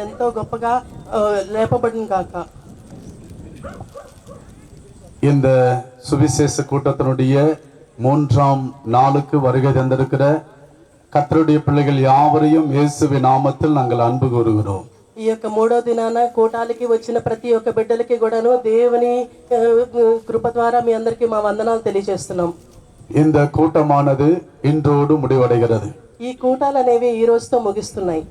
ఎంతో గొప్పగా లేపబడిన కాక. இந்த சுவிசேஷ கூட்டத்தினுடைய 3ஆம் நாளுக்கு வருகை தந்திருக்கிற கர்த்தருடைய பிள்ளைகள் யாவரையும் இயேசுவின் நாமத்தில் நாங்கள் அன்பு கூறுகிறோம். ఈ యొక్క మూడో దినాన కూటాలకి వచ్చిన ప్రతి ఒక్క బిడ్డలకి కూడాను దేవుని కృప ద్వారా మీ అందరికీ మా వందనాలు తెలియజేస్తున్నాం. இந்த கூட்டமானது இன்றோடு முடிவடைகிறது. ఈ కూటాలు అనేవి ఈ రోజుతో ముగిస్తున్నాయి.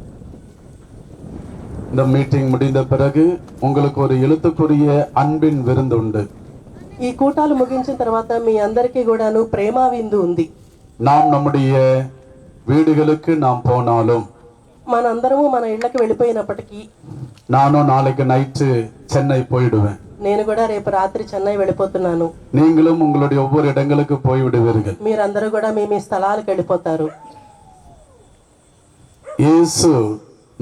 இந்த மீட்டிங் முடிந்த பிறகு உங்களுக்கு ஒரு எழுத்துக்குரிய அன்பின் விருந்து உண்டு. ఈ కూటాలు ముగించిన తర్వాత మీ అందరికీ కూడాను ప్రేమ విందు ఉంది. நாம் நம்முடைய வீடுகளுக்கு நாம் போனாலும் మనందరము మన ఇళ్ళకి వెళ్ళిపోయినప్పటికీ நானும் நாளைக்கு நைட்டு சென்னை போயிடுவேன். నేను కూడా రేపు రాత్రి చెన్నై వెళ్ళిపోతున్నాను. நீங்களும் உங்களுடைய ஒவ்வொரு இடங்களுக்கு போய்விடுவீர்கள். మీరందరూ కూడా మీ స్థలాలకు వెళ్ళిపోతారు. இயேசு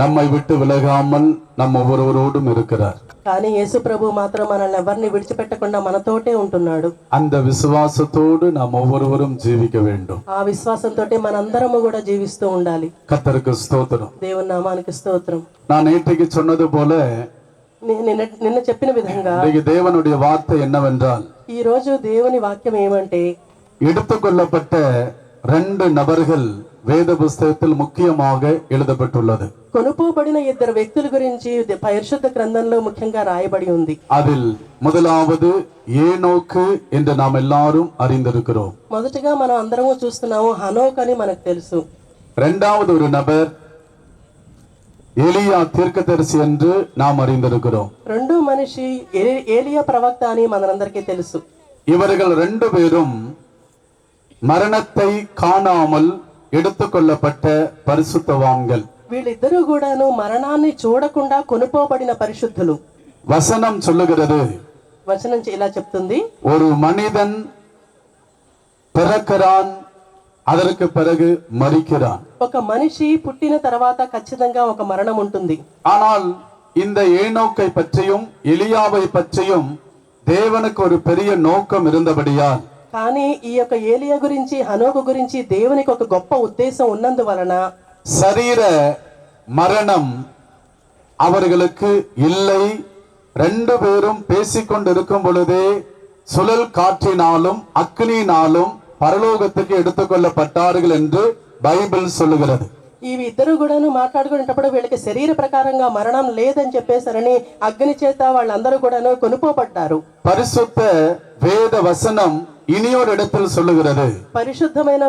நம்மை விட்டு விலகாமல் நம் ஒவ்வொருவரோடும் இருக்கிறார். కానీ యేసు ప్రభు మాత్రం మనల్ని ఎవరిని విడిచిపెట్టకుండా మనతోటే ఉంటున్నాడు. அந்த விசுவாசத்தோடு நாம் ஒவ்வொருவரும் ஜீவிக்க வேண்டும். ఆ విశ్వాసంతో మనందరము కూడా జీవిస్తూ ఉండాలి. கர்த்தருக்கு ஸ்தோத்திரம். దేవుని నామానికి స్తోత్రం. நான் நேற்றைக்கு சொன்னது போல నిన్న చెప్పిన విధంగా தேவனுடைய வார்த்தை என்னவென்றால், ఈ రోజు దేవుని వాక్యం ఏమంటే, எடுத்துக்கொள்ளப்பட்ட 2 நபர்கள் வேத புஸ்தகத்தில் முக்கியமாக எழுதப்பட்டுள்ளது. కొనుపోబడిన 2 వ్యక్తుల గురించి పరిశుద్ధ గ్రంథంలో ముఖ్యంగా రాయబడి ఉంది. அதில் முதலாவது ஏனோக்கு என்று நாம் எல்லாரும் அறிந்திருக்கிறோம். మొదటగా మనం అందరము చూస్తున్నాము హనోక్ అని మనకు తెలుసు. இரண்டாவது ஒரு நபர் எலியா தீர்க்கதரிசி என்று நாம் அறிந்திருக்கிறோம். రెండో మనిషి ఏలియా ప్రవక్త అని మనందరికీ తెలుసు. இவர்கள் 2 பேரும் மரணத்தை காணாமல் எடுத்துக்கொள்ளப்பட்ட பரிசுத்தவான்கள். వీళ్ళిద్దరూ కూడాను మరణాన్ని చూడకుండా కొనుపోబడిన పరిశుద్ధులు. வசனம் சொல்லுகிறது, వచనం ఇలా చెప్తుంది, ஒரு மனிதன் பிறக்கிறான், அதற்கு பிறகு மரிக்கிறான். ఒక మనిషి పుట్టిన తర్వాత ఖచ్చితంగా ఒక మరణం ఉంటుంది. ஆனால் இந்த ஏனோக்கை பற்றியும் எலியாவை பற்றியும் தேவனுக்கு ஒரு பெரிய நோக்கம் இருந்தபடியால், కానీ ఈ యొక్క ఏలియా గురించి హనోకు గురించి దేవునికి ఒక గొప్ప ఉద్దేశం ఉన్నందువలన சரீர மரணம் அவர்களுக்கு இல்லை. 2 பேரும் பேசிக்கொண்டிருக்கும் பொழுதே சுழல் காற்றினாலும் அக்னியினாலும் பரலோகத்துக்கு எடுத்துக்கொள்ளப்பட்டார்கள் என்று பைபிள் சொல்லுகிறது. ఇవి ఇద్దరు కూడాను మాట్లాడుకునేటప్పుడు వీళ్ళకి శరీర ప్రకారంగా మరణం లేదని చెప్పేసరని అగ్ని చేత వాళ్ళందరూ కూడాను కొనుపోబడ్డారు. பரிசுத்த வேத வசனம் இனியொரு இடத்தில் சொல்லுகிறது, పరిశుద్ధమైన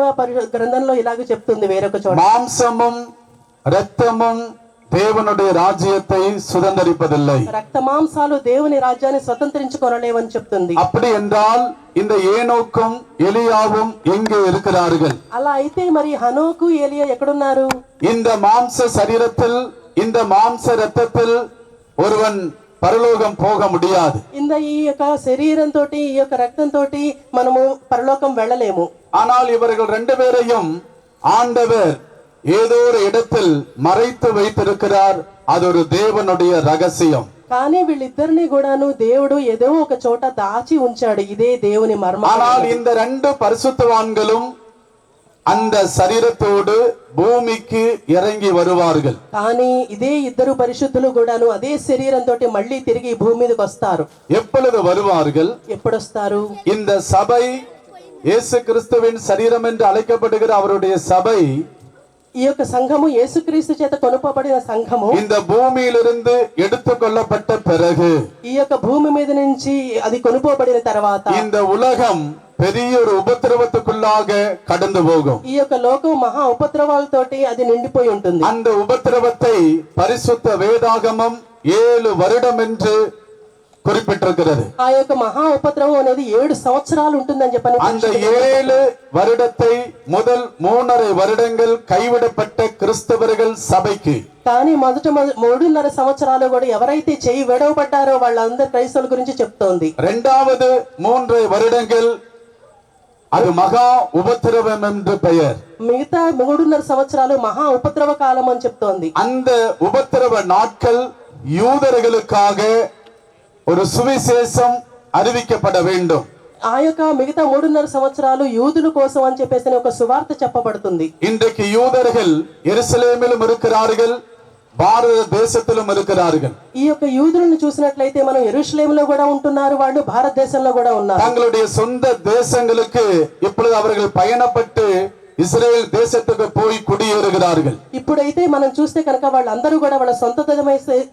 గ్రంథంలో ఇలాగ చెప్తుంది వేరొక చోట, மாம்சமும் இரத்தமும் தேவனுடைய ராஜ்யத்தை சுதந்தரிப்பதில்லை. రక్త మాంసాలు దేవుని రాజ్యాన్ని స్వతంత్రించుకొనలేవని చెప్తుంది. அப்படி என்றால் இந்த ஏனோக்கும் எலியாவும் எங்கே இருக்கிறார்கள்? అలా అయితే మరి హనోకు ఏలియా ఎక్కడున్నారు? இந்த மாம்ச சரீரத்தில், இந்த மாம்ச இரத்தத்தில் ஒருவன் பரலோகம் போக முடியாது. ఈ యొక్క శరీరంతో ఈ యొక్క రక్తంతో మనము పరలోకం వెళ్ళలేము. ஆனால் இவர்கள் 2 பேரையும் ஆண்டவர் ஏதோ ஒரு இடத்தில் மறைத்து வைத்திருக்கிறார். அது ஒரு தேவனுடைய ரகசியம். కానీ వీళ్ళిద్దరిని కూడాను దేవుడు ఏదో ఒక చోట దాచి ఉంచాడు. ఇదే దేవుని మర్మం. ஆனால் இந்த 2 பரிசுத்தவான்களும் அந்த சரீரத்தோடு பூமிக்கு இறங்கி வருவார்கள். కానీ ఇదే ఇద్దరు పరిశుద్ధులు కూడాను అదే శరీరంతో మళ్ళీ తిరిగి భూమి మీదకి వస్తారు. எப்பொழுது வருவார்கள்? ఎప్పుడు వస్తారు? இந்த சபை, இயேசு கிறிஸ்துவின் சரீரம் என்று அழைக்கப்படுகிற அவருடைய சபை, ఈ యొక్క సంఘము యేసుక్రీస్తు చేత కొనుపబడిన సంఘము இந்த பூமியிலிருந்து எடுத்துக்கொள்ளப்பட்ட பிறகு, ఈ యొక్క భూమి మీద నుంచి అది కొనుపోబడిన తర్వాత இந்த உலகம் பெரிய ஒரு உபத்திரவத்துக்குள்ளாக கடந்து போகும். ఈ యొక్క లోకం మహా ఉపద్రవాలతోటి అది నిండిపోయి ఉంటుంది. அந்த உபத்திரவத்தை பரிசுத்த வேதாகமம் 7 வருடம் என்று குறிப்பிட்டிருக்கிறது. ఆ యొక్క మహా ఉపద్రవం అనేది 7 సంవత్సరాలు ఉంటుందని చెప్పని, அந்த 7 வருடத்தை முதல் 3.5 வருடங்கள் கைவிடப்பட்ட கிறிஸ்தவர்கள் சபைக்கு, కానీ మొదట 3.5 సంవత్సరాలు కూడా ఎవరైతే చేయి విడవబడ్డారో వాళ్ళందరూ క్రైస్తవుల గురించి చెప్తోంది. இரண்டாவது 3.5 வருடங்கள் அது மகா உபத்திரவம் என்று பெயர். మిగతా 3.5 సంవత్సరాలు మహా ఉపద్రవ కాలం అని చెప్తోంది. அந்த உபத்திரவ நாட்கள் யூதர்களுக்காக ஒரு சுவிசேஷம் அறிவிக்கப்பட வேண்டும். ఆ యొక్క మిగతా 3.5 సంవత్సరాలు యూదుల కోసం అని చెప్పేసి ఒక సువార్త చెప్పబడుతుంది. இன்றைக்கு யூதர்கள் எருசலேமிலும் இருக்கிறார்கள், பாரத தேசத்திலும் இருக்கிறார்கள். ఈ యొక్క యూదులను చూసినట్లయితే మనం యెరూషలేములో కూడా ఉంటున్నారు, వాళ్ళు భారతదేశంలో కూడా ఉన్నారు. தங்களுடைய சொந்த தேசங்களுக்கு இப்பொழுது அவர்கள் பயணப்பட்டு இஸ்ரேல் தேசத்துக்கு போய் குடியேறுகிறார்கள். ఇప్పుడైతే మనం చూస్తే కనుక వాళ్ళందరూ కూడా వాళ్ళ సొంత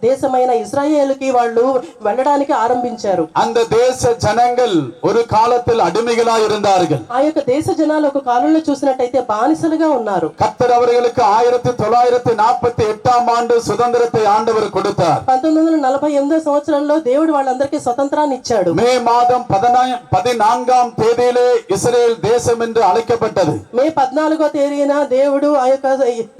దేశమైన ఇశ్రాయేలుకి వాళ్ళు వెళ్ళడానికి ఆరంభించారు. அந்த தேச ஜனங்கள் ஒரு காலத்தில் அடிமைகளாய் இருந்தார்கள். ఆ యొక్క దేశ జనాలు ఒక కాలంలో చూసినట్టయితే బానిసలుగా ఉన్నారు. கர்த்தர் அவர்களுக்கு 1948 ஆண்டு சுதந்திரத்தை ஆண்டவர் கொடுத்தார். 1948 సంవత్సరంలో దేవుడు వాళ్ళందరికీ స్వతంత్రాన్ని ఇచ్చాడు. மே மாதம் 14ஆம் தேதியிலே இஸ்ரேல் தேசம் என்று அழைக்கப்பட்டது. మే 14వ తేదీన దేవుడు ఆ యొక్క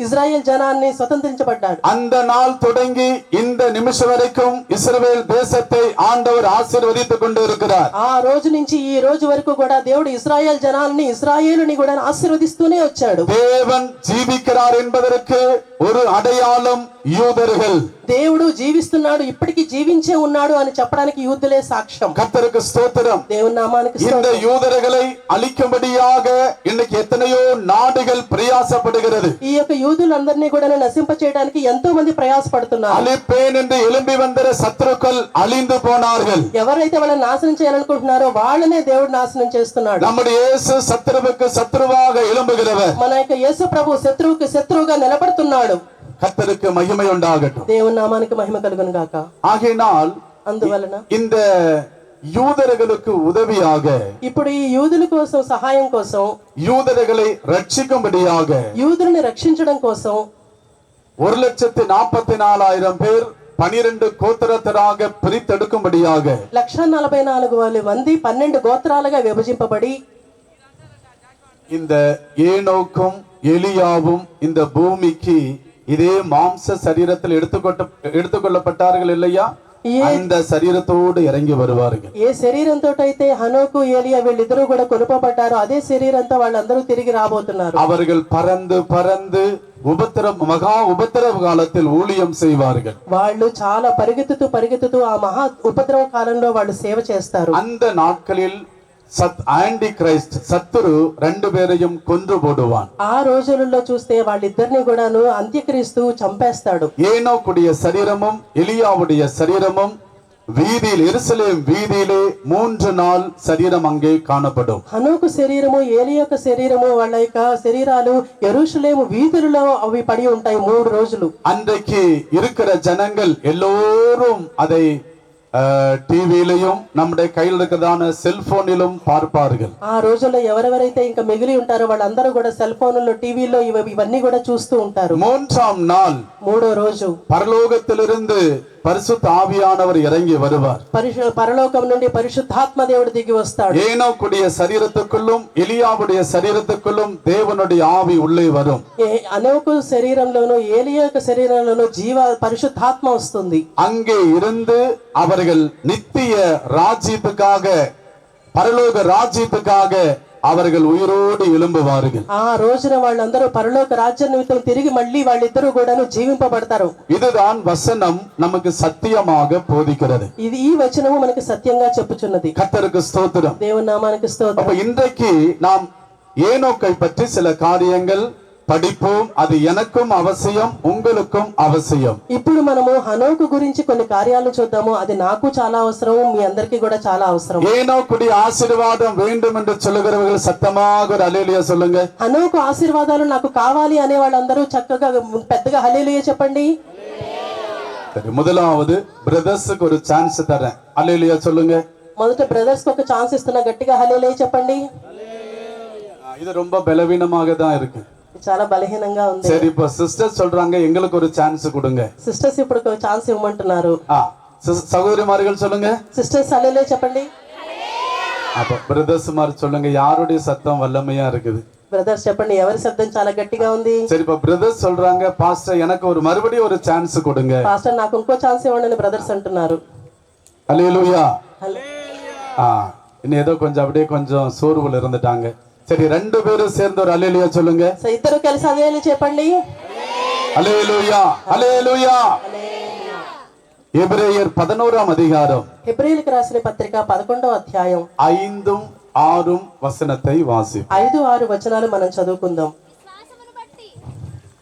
ఇజ్రాయెల్ జనాన్ని స్వతంత్రించబడ్డాడు. அந்த நாள் தொடங்கி இந்த நிமிஷம் வரைக்கும் இஸ்ரவேல் தேசத்தை ஆண்டவர் ஆசீர்வதித்துக் கொண்டு இருக்கிறார். ఆ రోజు నుంచి ఈ రోజు వరకు కూడా దేవుడు ఇశ్రాయేల్ జనాల్ని ఇశ్రాయేలుని కూడా ఆశీర్వదిస్తూనే వచ్చాడు. தேவன் ஜீவிக்கிறார் என்பதற்கு ஒரு அடையாளம் யூதர்கள். దేవుడు జీవిస్తున్నాడు, ఇప్పటికీ జీవించే ఉన్నాడు అని చెప్పడానికి యూదులే సాక్ష్యం. கர்த்தருக்கு ஸ்தோத்திரம். దేవుని నామానికి இந்த స్తోత్రం. யூதர்களை அழிக்கும்படியாக இன்னைக்கு எத்தனையோ நாடுகள் பிரயாசப்படுகிறது. ఈ యొక్క యూదులందరినీ కూడా నశింప చేయడానికి ఎంతో మంది ప్రయాసపడుతున్నారు. அழிப்பேன் என்று எழும்பி வந்த சத்துருக்கள் அழிந்து போனார்கள். ఎవరైతే వాళ్ళని నాశనం చేయాలనుకుంటున్నారో వాళ్ళనే దేవుడు నాశనం చేస్తున్నాడు. நம்முடைய இயேசு சத்துருவுக்கு சத்துருவாக எழும்புகிறவர். మన యొక్క యేసు ప్రభు శత్రువుకి శత్రువుగా నిలబడుతున్నాడు. கர்த்தருக்கு மகிமை உண்டாகட்டும். దేవుని నామానికి మహిమ కలుగును గాక. ஆகையினால் అందువలన இந்த யூதர்களுக்கு உதவியாக, ఇప్పుడు ఈ యూదుల కోసం సహాయం కోసం, யூதர்களை ரட்சிக்கும்படியாக యూదులను రక్షించడం కోసం 1,44,000 பேர் 12 கோத்திரத்தராக பிரித்தெடுக்கும்படியாக 1,44,000 మంది 12 గోత్రాలుగా విభజింపబడి இந்த ஏனோக்கும் எலியாவும் இந்த பூமிக்கு இதே மாம்ச சரீரத்தில் எடுத்துக்கொள்ளப்பட்டார்கள் இல்லையா? அந்த சரீரத்தோடு இறங்கி வருவார்கள். ఏ శరీరంతో అయితే హనోకు ఏలియా వీళ్ళిద్దరూ కూడా కొనుపబడ్డారో అదే శరీరంతో వాళ్ళందరూ తిరిగి రాబోతున్నారు. அவர்கள் பறந்து பறந்து மகா உபத்திரவ காலத்தில் ஊழியம் செய்வார்கள். వాళ్ళు చాలా పరిగెత్తుతూ ఆ మహా ఉపద్రవ కాలంలో వాళ్ళు సేవ చేస్తారు. அந்த நாட்களில் ஆன்டி கிரைஸ்ட் சத்துரு 2 பேரையும் கொன்று போடுவான். ఆ రోజులలో చూస్తే వాళ్ళిద్దరిని కూడాను అంత్యక్రీస్తు చంపేస్తాడు. ஏனோக்குடைய சரீரமும் எலியாவுடைய சரீரமும் வீதியில் எருசலேம் வீதியிலே 3 நாள் சரீரம் அங்கே காணப்படும். హనోకు శరీరము ఏలి యొక్క శరీరము వాళ్ళ యొక్క శరీరాలు యెరూషలేము వీధులలో అవి పడి ఉంటాయి 3 రోజులు. அன்றைக்கு இருக்கிற ஜனங்கள் எல்லோரும் அதை டிவியிலையும் நம்முடைய கையில் இருக்கிறதான செல்போனிலும் பார்ப்பார்கள். ఆ రోజుల్లో ఎవరెవరైతే ఇంకా మిగిలి ఉంటారో వాళ్ళందరూ కూడా సెల్ ఫోన్లలో టీవీలో ఇవన్నీ కూడా చూస్తూ ఉంటారు. 3ஆம் நாள் 3వ రోజు பரலோகத்திலிருந்து பரிசுத்த ஆவியானவர் இறங்கி வருவார். పరలోకం నుండి పరిశుద్ధాత్మ దేవుడు దిగి వస్తాడు. ஏனோக்குடைய சரீரத்துக்குள்ளும் எலியாவுடைய சரீரத்துக்குள்ளும் தேவனுடைய ஆவி உள்ளே வரும். అనోకు శరీరంలోను ఏలియా యొక్క శరీరంలోను పరిశుద్ధాత్మ వస్తుంది. அங்கே இருந்து அவர்கள் நித்திய ராஜ்யத்துக்காக, பரலோக ராஜ்யத்துக்காக அவர்கள் உயிரோடு எழும்புவார்கள். ఆ రోజున వాళ్ళందరూ పరలోక రాజ్య నిమిత్తం తిరిగి మళ్ళీ వాళ్ళిద్దరూ కూడాను జీవింపబడతారు. இதுதான் வசனம் நமக்கு சத்தியமாக போதிக்கிறது. ఇది ఈ వచనము మనకి సత్యంగా చెప్పుచున్నది. கர்த்தருக்கு ஸ்தோத்திரம். దేవుని నామానికి స్తోత్రం. அப்ப இன்றைக்கு நாம் ஏனோக்கை பற்றி சில காரியங்கள் படிப்போம். அது எனக்கும் அவசியம், உங்களுக்கும் அவசியம். ఇప్పుడు మనము హనోకు గురించి కొన్ని కార్యాలను చూద్దాము. అది నాకు చాలా అవసరం, మీ అందరికీ కూడా చాలా అవసరం. ஏனோக்குடைய ஆசீர்வாதம் வேண்டும் என்று சொல்லுகிறவர்கள் சத்தமாக ஒரு அல்லேலூயா சொல்லுங்க. హనోకు ఆశీర్వాదాలు నాకు కావాలి అనే వాళ్ళందరూ చక్కగా పెద్దగా హల్లెలూయా చెప్పండి. சரி, முதலாவது பிரதர்ஸ்க்கு ஒரு சான்ஸ் தரேன். அல்லேலூயா சொல்லுங்க. మొదట బ్రదర్స్ కి ఒక ఛాన్స్ ఇస్తున్నా, గట్టిగా హల్లెలూయా చెప్పండి. இது ரொம்ப பலவீனமாக தான் இருக்கு, చాలా బలహీనంగా ఉంది. சரி, இப்ப சிஸ்டர் சொல்றாங்க எங்களுக்கு ஒரு சான்ஸ் கொடுங்க. సిస్టర్స్ ఇప్పుడు ఒక ఛాన్స్ ఇవ్వమంటున్నారు. சகோதரிமார்கள் சொல்லுங்க. సిస్టర్స్ హల్లెలూయా చెప్పండి. அப்ப பிரதர்ஸ் மாதிரி சொல்லுங்க, யாருடைய சத்தம் வல்லமையா இருக்குது? బ్రదర్స్ చెప్పండి, ఎవరి శబ్దం చాలా గట్టిగా ఉంది? சரி, இப்ப பிரதர்ஸ் சொல்றாங்க, பாஸ்டர் எனக்கு ஒரு மறுபடியும் ஒரு சான்ஸ் கொடுங்க. పాస్టర్ నాకు ఇంకో ఛాన్స్ ఇవ్వండి అని బ్రదర్స్ అంటున్నారు. அல்லேலூயா. இன்னும் ஏதோ கொஞ்சம் அப்படியே கொஞ்சம் சோர்வுல இருந்துட்டாங்க. சரி, 2 பேரும் சேர்ந்து ஒரு அல்லேலூயா சொல்லுங்க. ఇద్దరు కలిసి హల్లెలూయా చెప్పండి. அல்லேலூயா, அல்லேலூயா. எபிரேயர் 11ஆம் அதிகாரம், హెబ్రీయులకు రాసిన పత్రిక 11వ అధ్యాయం 5, 6 వచనத்தை వాసి 5, 6 వచనాలు మనం చదువుకుందాం. విశ్వాసమును బట్టి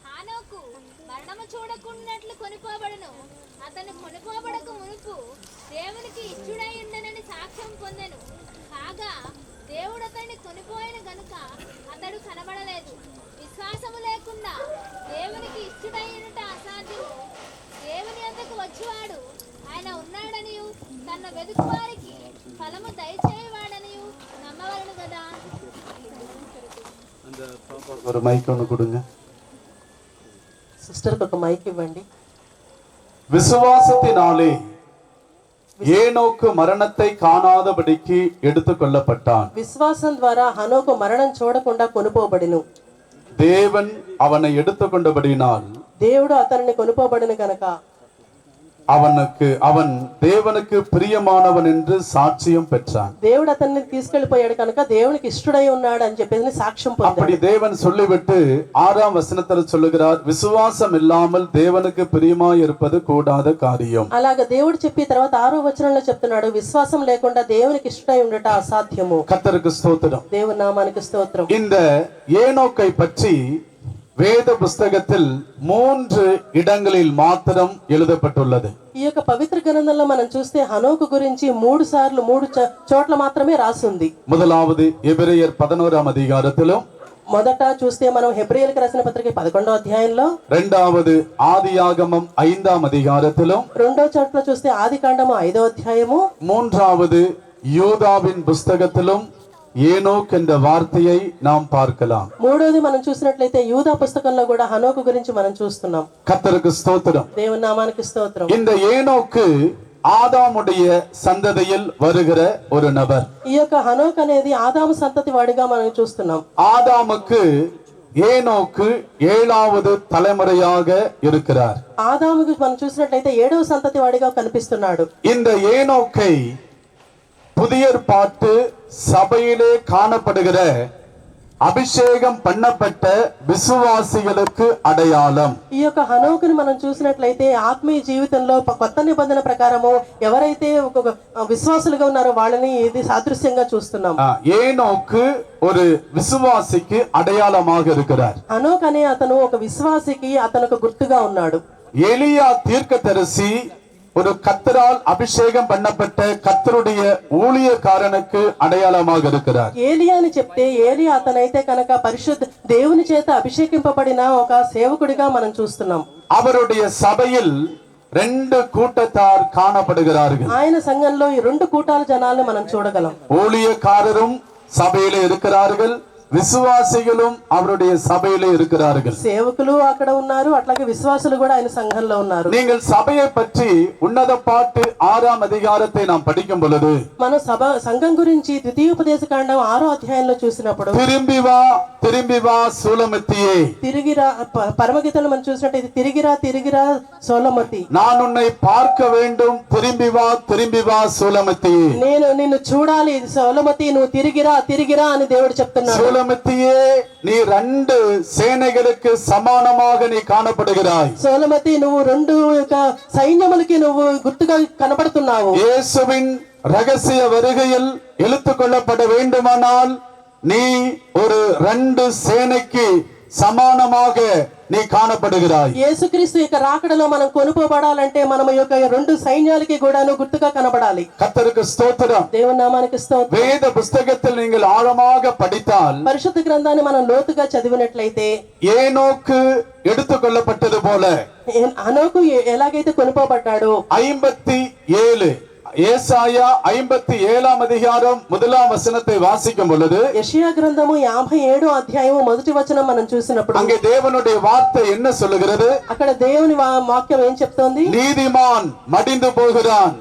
హానోకు మరణము చూడకున్నట్లు అతను కొనుకోబడక మునుపు దేవునికి ఇచ్చుడై ఉండనని సాక్ష్యం పొందెను. కాగా దేవుడు అతన్ని కొనిపోయిన గనుక అతడు కనబడలేదు. విశ్వాసము లేకుండా దేవునికి ఇచ్చుడై ఉండుట అసాధ్యము. దేవుని యొద్దకు వచ్చువాడు ఆయన ఉన్నాడనియు తన వెదుకు వారికి ఫలము దయచేయవాడనియు నమ్మవలను కదా. ஒரு மைக் ஒன்று கொடுங்க. సిస్టర్కి ఒక మైక్ ఇవ్వండి. விசுவாசத்தினாலே ஏனோக்கு மரணத்தை காணாதபடிக்கு எடுத்துக்கொள்ளப்பட்டான். విశ్వాసం ద్వారా హనోకు మరణం చూడకుండా కొనుపోబడిను. தேவன் அவனை எடுத்துக்கொண்டபடியினால் దేవుడు అతనిని కొనుపోబడిన కనుక அவன் தேவனுக்கு பிரியமானவன் என்று சாட்சியம் பெற்றான். దేవుడు అతన్ని తీసుకెళ్లిపోయాడు కనుక దేవునికి ఇష్టడై ఉన్నాడు అని చెప్పేసి సాక్ష్యం அப்படி పొందాడు. தேவன் சொல்லிவிட்டு 6ஆம் வசனத்தில் சொல்லுகிறார், விசுவாசம் இல்லாமல் தேவனுக்கு பிரியமாய் இருப்பது கூடாத காரியம். అలాగ దేవుడు చెప్పి తర్వాత 6వ వచనంలో చెప్తున్నాడు, విశ్వాసం లేకుండా దేవునికి ఇష్టడై ఉండట అసాధ్యము. கர்த்தருக்கு ஸ்தோத்திரம். దేవుని నామానికి స్తోత్రం. இந்த ஏனோக்கை பற்றி வேத புஸ்தகத்தில் 3 இடங்களில் மாத்திரம் எழுதப்பட்டுள்ளது. ఈ యొక్క పవిత్ర గ్రంథంలో మనం చూస్తే హనోకు గురించి 3 సార్లు 3 చోట్ల మాత్రమే రాసింది. முதலாவது எபிரேயர் 11ஆம் அதிகாரத்திலும், మొదట చూస్తే మనం హెబ్రీయులకు రాసిన పత్రిక 11వ అధ్యాయంలో, இரண்டாவது ஆதியாகமம் 5ஆம் அதிகாரத்திலும், రెండో చోట్ల చూస్తే ఆదికాండము 5వ అధ్యాయము, மூன்றாவது யூதாவின் புஸ்தகத்திலும் ஏனோக் என்ற வார்த்தையை நாம் பார்க்கலாம். మూడోది మనం చూసినట్లయితే యూదా పుస్తకంలో కూడా హనోకు గురించి మనం చూస్తున్నాం. கர்த்தருக்கு ஸ்தோத்திரம். దేవుని నామానికి స్తోత్రం. இந்த ஏனோக்கு ஆதாமுடைய சந்ததியில் வருகிற ஒரு நபர். ఈ యొక్క హనోక్ అనేది ఆదాము సంతతి వాడిగా మనం చూస్తున్నాం. ஆதாமுக்கு ஏனோக்கு 7வது தலைமுறையாக இருக்கிறார். ఆదాముకి మనం చూసినట్లయితే 7వ సంతతి వాడిగా కనిపిస్తున్నాడు. இந்த ஏனோக்கை புதிய ஏற்பாட்டு சபையிலே காணப்படுகிற అభిషేకం பண்ணப்பட்ட విశ్వాసిகளுக்கு అడయాళం. ఈ యొక్క హనోకుని మనం చూసినట్లయితే ఆత్మీయ జీవితంలో కొత్త నిబంధన ప్రకారము ఎవరైతే ఒక విశ్వాసులుగా ఉన్నారో వాళ్ళని ఇది సాదృశ్యంగా చూస్తున్నాం. ஏனோக்கு ஒரு விசுவாசிக்கு அடையாளமாக இருக்கிறார். హనోక్ అనే అతను ఒక విశ్వాసికి అతను ఒక గుర్తుగా ఉన్నాడు. எலியா தீர்க்கதரிசி ஒரு கர்த்தரால் அபிஷேகம் பண்ணப்பட்ட கர்த்தருடைய ஊழியக்காரனுக்கு அடையாளமாக இருக்கிறார். ఏలియా అని చెప్తే ఏలియా అతనైతే కనుక పరిశుద్ధ దేవుని చేత అభిషేకింపబడిన ఒక సేవకుడిగా మనం చూస్తున్నాం. அவருடைய சபையில் 2 கூட்டத்தார் காணப்படுகிறார்கள். ఆయన సంఘంలో ఈ 2 కూటాల జనాలను మనం చూడగలం. ஊழியக்காரரும் சபையிலே இருக்கிறார்கள், విశ్వాసిகளும் அவருடைய சபையிலே இருக்கிறார்கள். సేవకులు అక్కడ ఉన్నారు, అట్లాగే విశ్వాసులు కూడా ఆయన సంఘంలో ఉన్నారు. நீங்கள் సభயை పற்றி ఉన్నత పాఠ 6ஆம் அதிகாரத்தை நாம் படிக்கும் பொழுது, మన సంఘం గురించి ద్వితీయోపదేశకాండం 6వ అధ్యాయంలో చూసినప్పుడు తిరిగి వా సూలమతియే, తిరిగిరా పరమగీతంలో మనం చూసినట్టయితే తిరిగిరా సోలమతి, நான் உன்னை பார்க்க வேண்டும், తిరిగి వా సూలమతియే, నేను నిన్ను చూడాలి సోలమతి, నువ్వు తిరిగిరా అని దేవుడు చెప్తున్నాడు. సూలమతియే, నీ 2 సేనలకు సమానமாக நீ காணப்படுகிறாய். సోలమతి, నువ్వు 2 సైన్యములకి నువ్వు గుర్తుగా కనబడుతున్నావు. இயேசுவின் ரகசிய வருகையில் இழுத்துக்கொள்ளப்பட வேண்டுமானால் நீ ஒரு 2 சேனைக்கு సమానமாக நீ காணப்படுகிறாய். యేసుక్రీస్తు యొక్క రాకడలో మనం కొనుకోబడాలంటే మనం యొక్క 2 సైన్యాలకి కూడాను గుర్తుగా కనబడాలి. கர்த்தருக்கு ஸ்தோத்திரம். దేవుని నామానికి స్తోత్రం. வேத புஸ்தகத்தில் நீங்கள் ஆழமாக படித்தால், పరిశుద్ధ గ్రంథాన్ని మనం లోతుగా చదివినట్లయితే ஏனோக்கு எடுத்துக்கொள்ளப்பட்டது போல హనోకు ఎలాగైతే కొనుకోబడ్డాడో 57 ஏசாயா 57ஆம் அதிகாரம் 1ஆம் வசனத்தை வாசிக்கும் பொழுது, యెషయా గ్రంథము 57వ అధ్యాయము మొదటి వచనం మనం చూసినప్పుడు அங்கே தேவனுடைய வார்த்தை என்ன சொல்லுகிறது? అక్కడ దేవుని వాక్యం ఏం చెప్తోంది? நீதிமான் மடிந்து போகிறான்,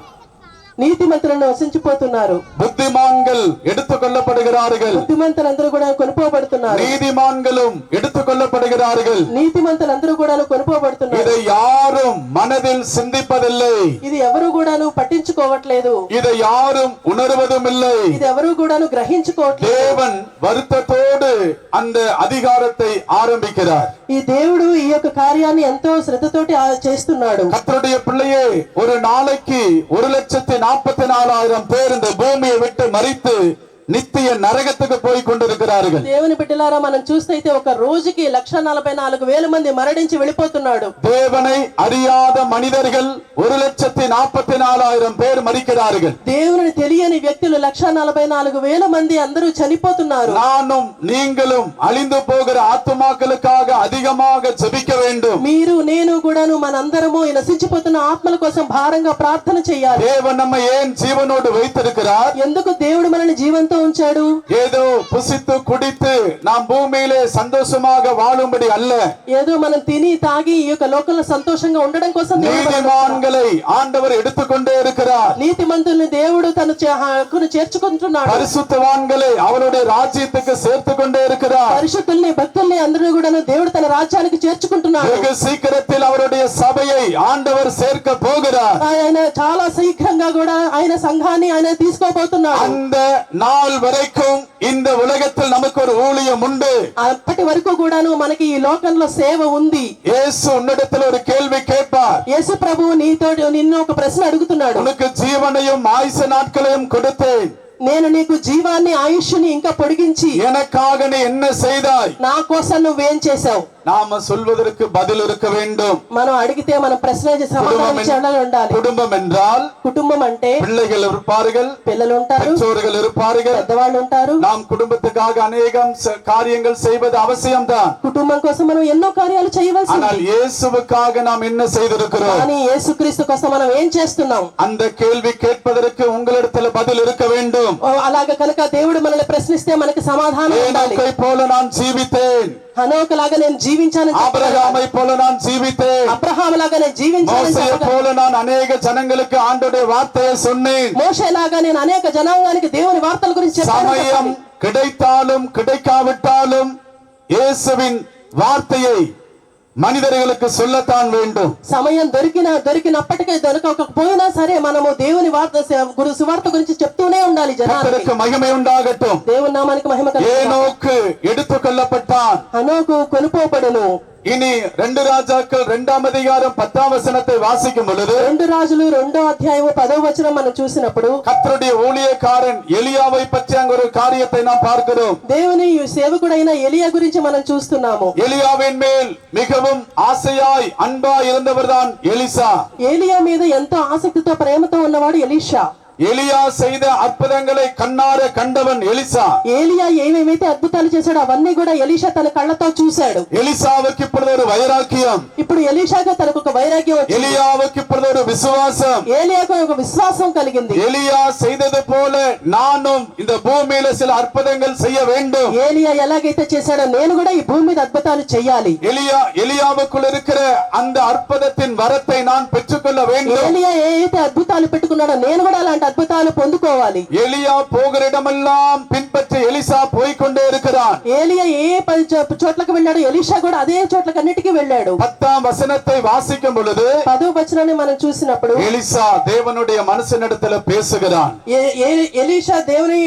నీతిమంతులను నశించిపోతున్నారు, புத்திமான்கள் எடுத்துக்கொள்ளப்படுகிறார்கள், బుద్ధిమంతులందరూ కూడా కొనుకోబడుతున్నారు, நீதிமான்களும் எடுத்துக்கொள்ளப்படுகிறார்கள், నీతిమంతులందరూ కూడా కొనుకోబడుతున్నారు. இதை யாரும் மனதில் சிந்திப்பதில்லை, ఇది ఎవరు కూడాను పట్టించుకోవట్లేదు, இதை யாரும் உணர்வதும் இல்லை. ఇది ఎవరు కూడాను గ్రహించుకోవట్లేదు. தேவன் வருத்தத்தோடு அந்த அதிகாரத்தை ஆரம்பிக்கிறார். ఈ దేవుడు ఈ యొక్క కార్యాన్ని ఎంతో శ్రద్ధతోటి చేస్తున్నాడు. கர்த்தருடைய பிள்ளையே, ஒரு நாளைக்கு 1,44,000 பேர் இந்த பூமியை விட்டு மரித்து நித்திய நரகத்துக்கு போய் கொண்டிருக்கிறார். போகிறார்கள். దేవుని బిడ్డలారా మనం చూస్తే ఒక రోజుకి 144,000 మంది మరణించి వెళ్ళిపోతున్నాడు. தேவனை அறியாத மனிதர்கள் 1,44,000 பேர் மரிக்கிறார்கள். దేవుని తెలియని వ్యక్తులు 144,000 మంది అందరూ చనిపోతున్నారు. நானும் நீங்களும் அழிந்து போகிற ஆத்துமாக்களுக்காக அதிகமாக ஜெபிக்க வேண்டும். మీరు నేను కూడాను మనందరము ఈ నశించిపోతున్న ఆత్మల కోసం భారంగా ప్రార్థన చేయాలి. தேவன் நம்மை ஏன் ஜீவனோடு வைத்திருக்கிறார்? ఎందుకు దేవుడు మనల్ని జీవంతో ఉంచాడు? ஏதோ புசித்து குடித்து நாம் பூமியிலே சந்தோஷமாக வாழும்படி அல்ல. ఏదో మనం తిని తాగి ఈ యొక్క లోకంలో సంతోషంగా ఉండడం కోసం దేవుడు நீதிமான்களை ஆண்டவர் எடுத்துக்கொண்டே இருக்கிறார். నీతిమంతుల్ని దేవుడు తన హక్కును చేర్చుకుంటున్నాడు. பரிசுத்தவான்களை அவருடைய ராஜ்யத்துக்கு சேர்த்து கொண்டே இருக்கிறார். పరిశుద్ధుల్ని భక్తుల్ని అందరూ కూడా దేవుడు తన రాజ్యానికి చేర్చుకుంటున్నాడు. வெகு சீக்கிரத்தில் அவருடைய சபையை ஆண்டவர் சேர்க்க போகிறார். ఆయన చాలా శీఘ్రంగా కూడా ఆయన సంఘాన్ని ఆయన తీసుకోబోతున్నాడు. அந்த நாள் வரைக்கும் இந்த உலகத்தில் நமக்கு ஒரு ஊழியம் உண்டு. అప్పటి వరకు కూడాను మనకి ఈ లోకంలో సేవ ఉంది. இயேசு உன்னிடத்தில் ஒரு கேள்வி கேட்பார். యేసు ప్రభువు నీతో నిన్ను ఒక ప్రశ్న అడుగుతున్నాడు. உனக்கு ஜீவனையும் ஆயுசு நாட்களையும் கொடுத்தேன். నేను నీకు జీవాన్ని ఆయుష్ని ఇంకా పొడిగించి எனக்காக நீ என்ன செய்தாய்? నా కోసం నువ్వేం చేశావు? நாம சொல்வதற்கு பதில் இருக்க வேண்டும். మనం అడిగితే మనం ప్రశ్న సమాధానం ఇచ్చేలా ఉండాలి. குடும்பம் என்றால் కుటుంబం అంటే பிள்ளைகள் இருப்பார்கள், పిల్లలు ఉంటారు, பெற்றோர்கள் இருப்பார்கள். పెద్దవాళ్ళు ఉంటారు. நாம் குடும்பத்துக்காக அநேகம் காரியங்கள் செய்வது அவசியம்தான். కుటుంబం కోసం మనం ఎన్నో కార్యాలు చేయవలసి ஆனால் இயேசுவுக்காக நாம் என்ன செய்திருக்கிறோம்? కానీ యేసుక్రీస్తు కోసం మనం ఏం చేస్తున్నాం? அந்த கேள்வி கேட்பதற்கு உங்களிடத்தில் பதில் இருக்க வேண்டும். అలాగే కనుక దేవుడు మనల్ని ప్రశ్నిస్తే మనకి సమాధానం ఉండాలి. ஏனோக்கை போல நான் ஜீவித்தேன், హనోకు లాగా నేను జీవించాను, ஆபிரகாமை போல நான் ஜீவித்தேன், అబ్రహాము లాగా నేను జీవించాను, மோசேயை போல நான் அநேக ஜனங்களுக்கு ஆண்டவருடைய வார்த்தையை சொன்னேன். మోషే లాగా నేను అనేక జనాంగానికి దేవుని వార్తల గురించి చెప్పాను. சமயம் கிடைத்தாலும் கிடைக்காவிட்டாலும் இயேசுவின் வார்த்தையை మనిదరులకు சொல்லத்தான் வேண்டும். సమయం దొరికినప్పటికీ దొరకకపోయినా సరే మనము దేవుని వార్త గురు సువార్త గురించి చెప్తూనే ఉండాలి. జనాలకు మహిమ ఉండాగట్టు. దేవుని నామానికి మహిమ కలుగును. ஏனோக்கு எடுத்துக்கொள்ளப்பட்டான், హనోకు కొనుపోబడెను. இனி 2 ராஜாக்கள் 2ஆம் அதிகாரம் 10ஆம் வசனத்தை வாசிக்கும் பொழுது 2 రాజులు 2వ అధ్యాయం 10వ వచనం మనం చూసినప్పుడు கர்த்தருடைய ஊழியக்காரன் எலியாவை பற்றி அங்க ஒரு காரியத்தை நாம் பார்க்கிறோம். దేవుని సేవకుడైన ఎలియా గురించి మనం చూస్తున్నాము. எலியாவின் மேல் மிகவும் ஆசையாய் அன்பாய் இருந்தவர்தான் எலிசா. ఏలియా మీద ఎంతో ఆసక్తితో ప్రేమతో ఉన్నవాడు ఎలీషా. எலியா செய்த அற்புதங்களை கண்ணார கண்டவன் எலிசா. ఏలియా ఏమేమైతే అద్భుతాలు చేశాడో అవన్నీ కూడా ఎలీషా తన కళ్ళతో చూశాడు. எலிசாவுக்கு இப்பொழுது ஒரு வைராக்கியம், ఇప్పుడు ఎలీషాగా తనకు ఒక వైరాగ్యం వచ్చింది. எலியாவுக்கு இப்பொழுது ஒரு விசுவாசம், ఏలియాకు ఒక విశ్వాసం కలిగింది. எலியா செய்தது போல நானும் இந்த பூமியில சில அற்புதங்கள் செய்ய வேண்டும். ఏలియా ఎలాగైతే చేశాడో నేను కూడా ఈ భూమి మీద అద్భుతాలు చేయాలి. எலியாவுக்குள் இருக்கிற அந்த அற்புதத்தின் வரத்தை நான் பெற்றுக்கொள்ள வேண்டும். ఏలియా ఏదైతే అద్భుతాలు పెట్టుకున్నాడో నేను కూడా అలాంటి అద్భుతాలు పొందుకోవాలి. எலியா போகிற இடமெல்லாம் பின்பற்றி எலிசா போய்கொண்டே இருக்கிறான். ఏలియా ఏ చోట్లకు వెళ్ళాడో ఎలీషా కూడా అదే చోట్లకన్నిటికీ వెళ్ళాడు. 10ஆம் వచనத்தை వాసిக்கும் பொழுது 10వ వచనాన్ని మనం చూసినప్పుడు எலிசா தேவனுடைய மனுஷனிடத்தில் பேசுகிறான். ఎలీషా దేవుని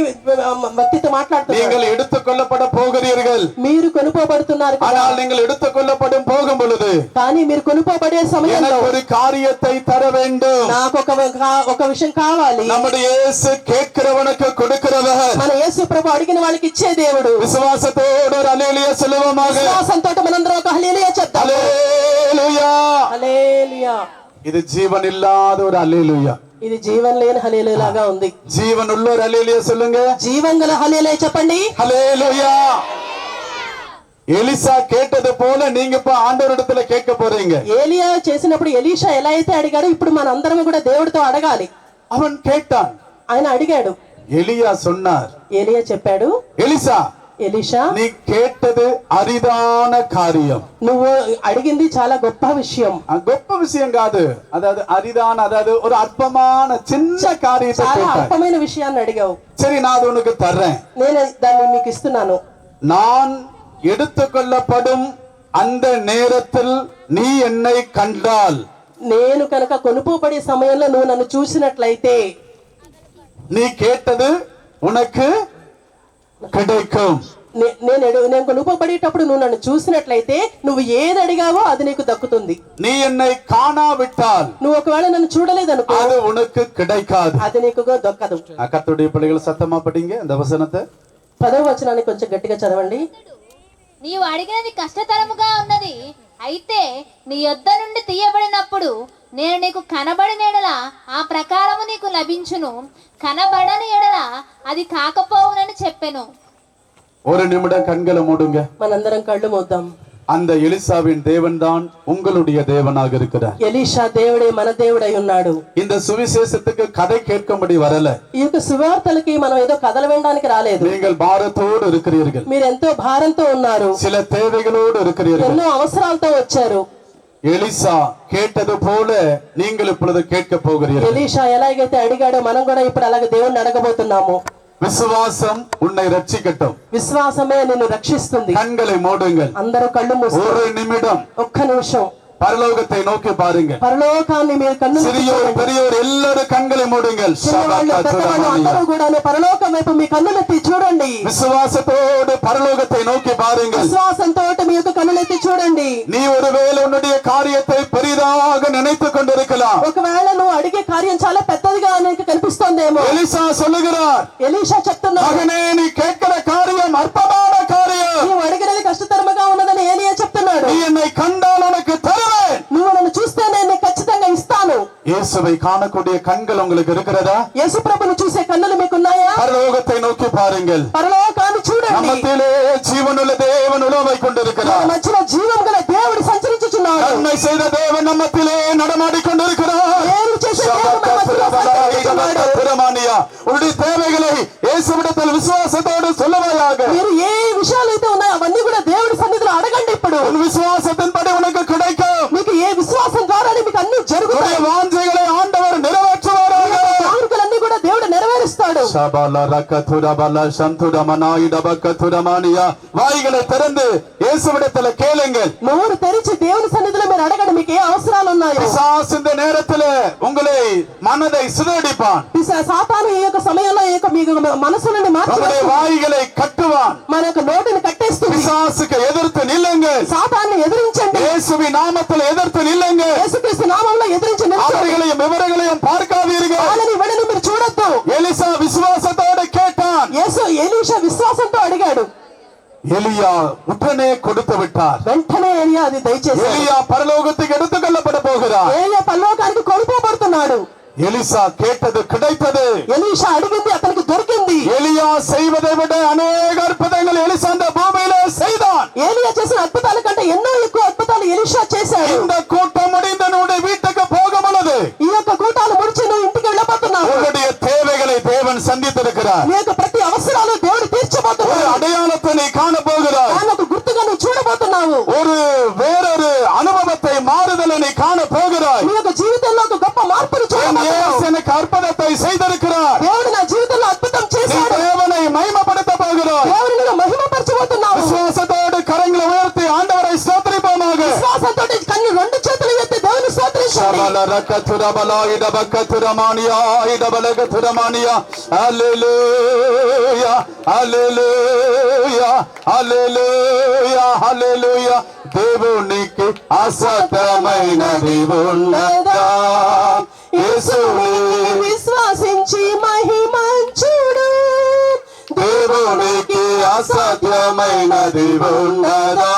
భక్తితో మాట్లాడుతున్నాడు. நீங்கள் எடுத்துக்கொள்ளப்பட போகிறீர்கள், మీరు కొనుపోబడుతున్నారు కదా. ஆனால் நீங்கள் எடுத்துக்கொள்ளப்படும் போகும் பொழுது కానీ మీరు కొనుపోబడే సమయంలో எனக்கு ஒரு காரியத்தை தர வேண்டும். నాకు ఒక విషయం కావాలి. நம்முடைய இயேசு கேட்கிறவனுக்கு கொடுக்கிறவர். మన యేసు ప్రభు అడిగిన వాళ్ళకి ఇచ్చే దేవుడు. விசுவாசத்தோடு ஒரு அல்லேலூயா சொல்லுவோமாக. విశ్వాసంతో మనందరం ఒక హల్లెలూయా చెప్తాం. அல்லேலூயா. హల్లెలూయా. இது ஜீவன் இல்லாத ஒரு அல்லேலூயா. ఇది జీవన్ లేని హల్లెలూయా లాగా ఉంది. ஜீவன் உள்ள ஒரு அல்லேலூயா சொல்லுங்க. జీవం గల హల్లెలూయా చెప్పండి. அல்லேலூயா. எலிசா கேட்டது போல நீங்க இப்ப ஆண்டவரிடத்துல கேட்க போறீங்க. ఏలియా చేసినప్పుడు ఎలీషా ఎలా అయితే అడిగాడో ఇప్పుడు మన అందరం కూడా దేవుడితో అడగాలి. அவன் கேட்டான், ఆయన అడిగాడు. எலியா சொன்னார், ఏలియా చెప్పాడు, எலிசா ఎలీషా நீ கேட்டது அரிதான காரியம். నువ్వు అడిగింది చాలా గొప్ప విషయం. గొప్ప విషయం కాదు, అதாவது அரிதான, அதாவது ஒரு அற்பமான சின்ன காரியத்தை చాలా கேட்டாய். అల్పమైన విషయాన్ని అడిగావు. சரி, நான் அது உனக்கு தர்றேன். నేను దాన్ని మీకు ఇస్తున్నాను. நான் எடுத்துக்கொள்ளப்படும் அந்த நேரத்தில் நீ என்னை கண்டால், నేను కనుక కొనుపోబడే సమయంలో నువ్వు నన్ను చూసినట్లయితే நீ கேட்டது உனக்கு கிடைக்கும். నేను కొనుపోబడేటప్పుడు నువ్వు నన్ను చూసినట్లయితే నువ్వు ఏది అడిగావో అది నీకు దక్కుతుంది. நீ என்னை காணாவிட்டால், నువ్వు ఒకవేళ నన్ను చూడలేదనుకో அது உனக்கு கிடைக்காது. అది నీకు దొక్కదు. கர்த்தருடைய பிள்ளைகள் சத்தமா படிங்க அந்த வசனத்தை. 10వ వచనాన్ని కొంచెం గట్టిగా చదవండి. నీవు అడిగినది కష్టతరముగా ఉన్నది, అయితే నీ యొద్ద నుండి తీయబడినప్పుడు నేను నీకు కనబడిన ఎడల ఆ ప్రకారము నీకు లభించును, కనబడని ఎడల అది కాకపోవునని చెప్పెను. ஒரு நிமிடம் கண்களை மூடுங்க. మనందరం కళ్ళు మూద్దాం. அந்த எலிசாவின் தேவன் தான் உங்களுடைய தேவனாக இருக்கிறார். ఎలీషా దేవుడే మన దేవుడై ఉన్నాడు. இந்த சுவிசேஷத்துக்கு கதை கேட்கும்படி வரல. ఈ యొక్క సువార్తలకి మనం ఏదో కథలు వినడానికి రాలేదు. நீங்கள் பாரத்தோடு இருக்கிறீர்கள். మీరు ఎంతో భారంతో ఉన్నారు. சில தேவைகளோடு இருக்கிறீர்கள். ఎన్నో అవసరాలతో వచ్చారు. எலிசா கேட்டது போல நீங்கள் இப்பொழுது கேட்க போகிறீர்கள். ఎలీషా ఎలాగైతే అడిగాడో మనం కూడా ఇప్పుడు అలాగే దేవుణ్ణి అడగబోతున్నాము. விசுவாசம் உன்னை ரட்சிக்கட்டும். విశ్వాసమే నిన్ను రక్షిస్తుంది. கண்களை மூடுங்கள். అందరూ కళ్ళు మూసుకోండి. ஒரு நிமிடம் ఒక్క నిమిషం பரலோகத்தை நோக்கி பாருங்க. పరలోకాన్ని మీరు కన్ను சிறியோர் பெரியோர் எல்லாரும் கண்களை மூடுங்கள். అందరూ కూడా పరలోకం వైపు మీ కన్నులెత్తి చూడండి. விசுவாசத்தோடு பரலோகத்தை நோக்கி பாருங்கள். విశ్వాసంతో మీ యొక్క కన్నులెత్తి చూడండి. நீ ஒருவேளை உன்னுடைய காரியத்தை பெரிதாக நினைத்துக் கொண்டிருக்கலாம். ఒకవేళ నువ్వు అడిగే కార్యం చాలా పెద్దదిగా నీకు కనిపిస్తోందేమో. எலிசா சொல்லுகிறார், ఎలీషా చెప్తున్నాడు, மகனே நீ கேட்கிற காரியம் அற்பமான காரியம். నువ్వు అడిగినది కష్టతరముగా ఉన్నదని ఏలియా చెప్తున్నాడు. நீ என்னை கண்டால் உனக்கு தருவேன். నువ్వు నన్ను చూస్తే నేను ఖచ్చితంగా ఇస్తాను. இயேசுவை காணக்கூடிய கண்கள் உங்களுக்கு இருக்கிறதா? యేసు ప్రభువును చూసే కన్నులు మీకున్నాయా? பரலோகத்தை நோக்கி பாருங்கள். పరలోకాన్ని చూడండి. நம்மத்திலே ஜீவனுள்ள தேவன் உலவை கொண்டிருக்கிறார். మన మధ్యలో జీవం గల దేవుడు సంచరించుచున్నాడు. நன்மை செய்த தேவன் நம்மத்திலே நடமாடி கொண்டிருக்கிறார். దేవుడు చేసే దేవుడు మన మధ్యలో సంచరించుచున్నాడు. உன்னுடைய தேவைகளை இயேசுவிடத்தில் விசுவாசத்தோடு சொல்லுவாயாக. మీరు ఏ విషయాలైతే ఉన్నాయో అవన్నీ కూడా దేవుడి సన్నిధిలో అడగండి. ఇప్పుడు உன் விசுவாசத்தின்படி உனக்கு கிடைக்கும். మీకు ఏ విశ్వాసం ద్వారా మీకు అన్ని జరుగుతాయి. வாஞ்சைகளை ஆண்டவர் நிறைவேற்றுவாராக. కోరికలన్నీ కూడా దేవుడు నెరవేరుస్తాడు. ஷபல ரக்கதுரபல சந்துடமனாயிடபக்கதுரமானியா. வாய்களை திறந்து இயேசுவிடத்தில் கேளுங்கள். నోరు తెరిచి దేవుని సన్నిధిలో మీరు అడగండి మీకు ఏ అవసరాలు ఉన్నాయో. பிசாசு இந்த நேரத்தில் உங்களை மனதை சிதறடிப்பான். సాతాను ఈ యొక్క సమయంలో ఈ యొక్క మీ మనసులను நம்முடைய வாய்களை கட்டுவான். మన యొక్క నోటిని కట్టేస్తుంది. பிசாசுக்கு எதிர்த்து நில்லுங்கள். సాతాన్ని ఎదిరించండి. இயேசுவின் நாமத்தில் எதிர்த்து நில்லுங்கள். యేసుక్రీస్తు నామములో ఎదిరించి నిలబడండి. அவர்களையும் இவர்களையும் பார்க்காதீர்கள். వాళ్ళని వెడని మీరు చూడొద్దు. எலிசா விசுவாசத்தோடு கேட்டான். ఎలీషా విశ్వాసంతో అడిగాడు. எலியா உடனே கொடுத்து விட்டார். వెంటనే ఏలియా అది దయచేసి எலியா பரலோகத்துக்கு எடுத்துக் கொள்ளப்பட போகிறார். ఏలియా పరలోకానికి కొనుక్కోబడుతున్నాడు. எலிசா கேட்டது கிடைத்தது. ఎలీషా అడిగింది అతనికి దొరికింది. எலியா செய்வதை விட அநேக அற்புதங்கள் எலிசா அந்த பூமியிலே செய்தான். ఏలియా చేసిన అద్భుతాల కంటే ఎన్నో ఎక్కువ అద్భుతాలు ఎలీషా చేశాడు. இந்த கூட்டம் முடிந்து உன்னுடைய வீட்டுக்கு போகும் பொழுது ఈ యొక్క కూటాలు ముడిచి నువ్వు ఇంటికి వెళ్ళబోతున్నావు. உன்னுடைய தேவைகளை தேவன் சந்தித்திருக்கிறார். నీ యొక్క ప్రతి అవసరాలు దేవుడు తీర్చబోతున్నాడు. ஒரு அடையாளத்தை நீ காண போகிறாய். దాని ఒక గుర్తుగా నువ్వు చూడబోతున్నావు. ஒரு வேறொரு அனுபவத்தை மாறுதலை நீ காண போகிறாய். నీ యొక్క జీవితంలో ఒక గొప్ప మార్పును చూడబోతున్నావు. எனக்கு அற்புதத்தை செய்திருக்கிறார். దేవుడు నా జీవితంలో అద్భుతం చేశాడు. தேவனை மகிமைப்படுத்த போகிறாய். దేవుడిని మహిమపరచబోతున్నావు. விசுவாசத்தோடு கரங்களை உயர்த்தி ஆண்டவரை ஸ்தோத்திரிப்போமாக. విశ్వాసంతో కన్ను రెండు చేతులు ఎత్తి దేవుని స్తోత్రించండి. ஷபல ரக்கதுரபல இடபக்கதுரமானியா இடபலகதுரமானியா. ஹல்லேலூயா ஹல்லேலூயா హల్లెలూయా హల్లెలూయా. దేవునికి అసాధ్యమైనది ఉన్నదా? యేసుని విశ్వాసించి మహిమంచుడు. దేవునికి అసాధ్యమైనది ఉన్నదా?